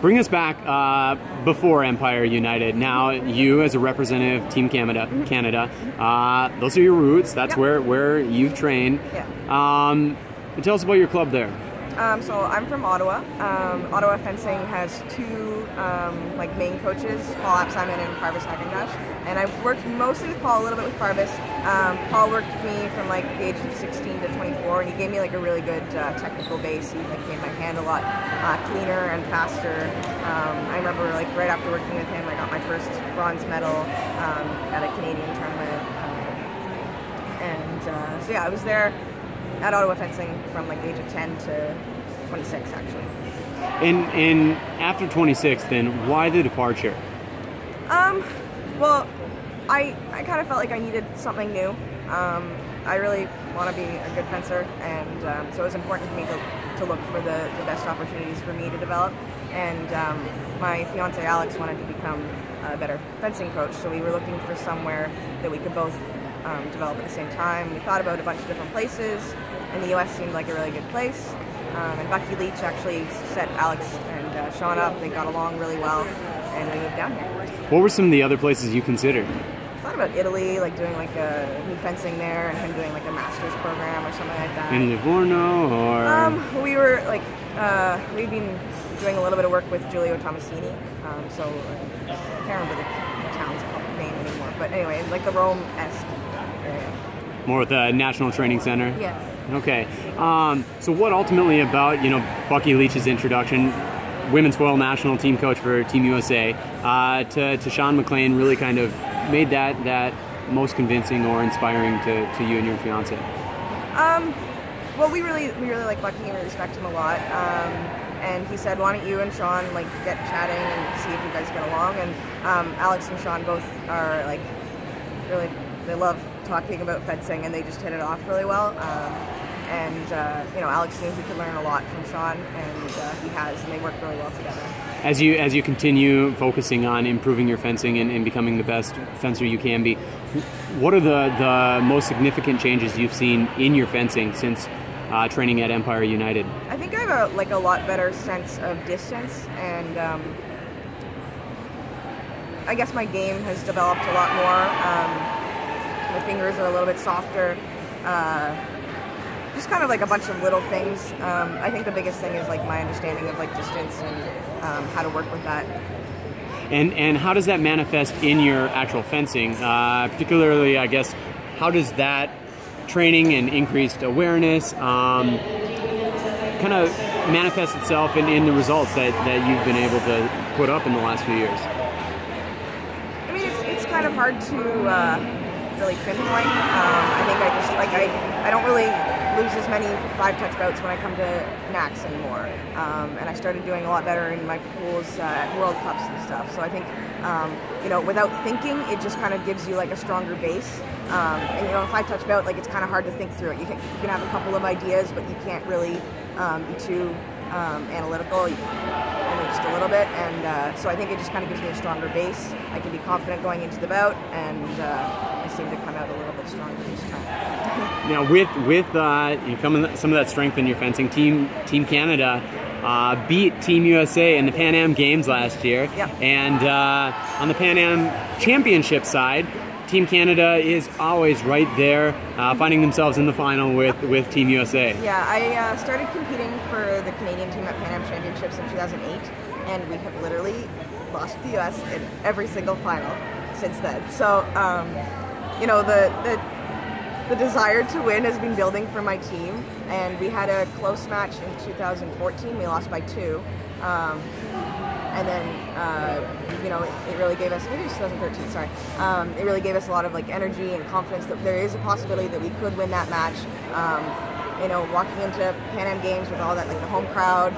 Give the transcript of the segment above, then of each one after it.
Bring us back before Empire United. Now you, as a representative of Team Canada, those are your roots. That's where you've trained. Yeah. Tell us about your club there. So I'm from Ottawa. Ottawa fencing has two main coaches, Paul Apsimon and Parvis Hackendash. And I've worked mostly with Paul, a little bit with Parvis. Paul worked with me from the age of 16 to 24, and he gave me a really good technical base. He made my hand a lot cleaner and faster. I remember right after working with him, I got my first bronze medal at a Canadian tournament. So yeah, I was there at Ottawa fencing from the age of 10 to 26 actually. And after 26 then, why the departure? Well, I kind of felt like I needed something new. I really want to be a good fencer, and so it was important to me to look for the best opportunities for me to develop. And my fiance Alex wanted to become a better fencing coach, so we were looking for somewhere that we could both develop at the same time. We thought about a bunch of different places, and the US seemed like a really good place. And Bucky Leach actually set Alex and Sean up. They got along really well, and we moved down here. What were some of the other places you considered? I thought about Italy, doing a new fencing there, and him doing a master's program or something like that. In Livorno, or? We were we've been doing a little bit of work with Giulio Tomasini. So I can't remember the town's name anymore, but anyway, the Rome-esque area. More with the National Training Center? Yeah. Okay. So what ultimately about, Bucky Leach's introduction, women's foil national team coach for Team USA, to Sean McLean really kind of made that most convincing or inspiring to you and your fiance? Well, we really like Bucky and we respect him a lot. And he said, why don't you and Sean get chatting and see if you guys get along. And Alex and Sean both are really, they love talking about fencing, and they just hit it off really well. Alex knew he could learn a lot from Sean, and he has, and they work really well together. As you continue focusing on improving your fencing and becoming the best fencer you can be, what are the most significant changes you've seen in your fencing since training at Empire United? I think I have a lot better sense of distance, and I guess my game has developed a lot more. My fingers are a little bit softer. Just kind of a bunch of little things. I think the biggest thing is my understanding of distance and how to work with that. And how does that manifest in your actual fencing? Particularly, I guess, how does that training and increased awareness kind of manifest itself in the results that you've been able to put up in the last few years? I mean, it's kind of hard to really pinpoint. I think I don't really lose as many 5-touch bouts when I come to NACs anymore. And I started doing a lot better in my pools at World Cups and stuff. So I think, without thinking, it just kind of gives you a stronger base. And a 5-touch bout, it's kind of hard to think through it. You can have a couple of ideas, but you can't really be too analytical, only just a little bit. And so I think it just kind of gives me a stronger base. I can be confident going into the bout, and I seem to come out a little bit stronger each time. Now, with some of that strength in your fencing, Team Canada beat Team USA in the Pan Am Games last year. Yep. And on the Pan Am Championship side, Team Canada is always right there, finding themselves in the final with Team USA. Yeah, I started competing for the Canadian team at Pan Am Championships in 2008, and we have literally lost the US in every single final since then. So, the desire to win has been building for my team, and we had a close match in 2014. We lost by 2. And then, it really gave us, maybe it was 2013, sorry. It really gave us a lot of energy and confidence that there is a possibility that we could win that match. Walking into Pan Am Games with all that, the home crowd,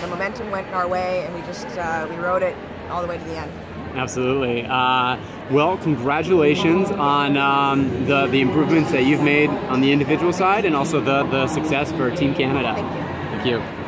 the momentum went our way, and we just, we rode it all the way to the end. Absolutely. Well, congratulations on the improvements that you've made on the individual side, and also the success for Team Canada. Thank you. Thank you.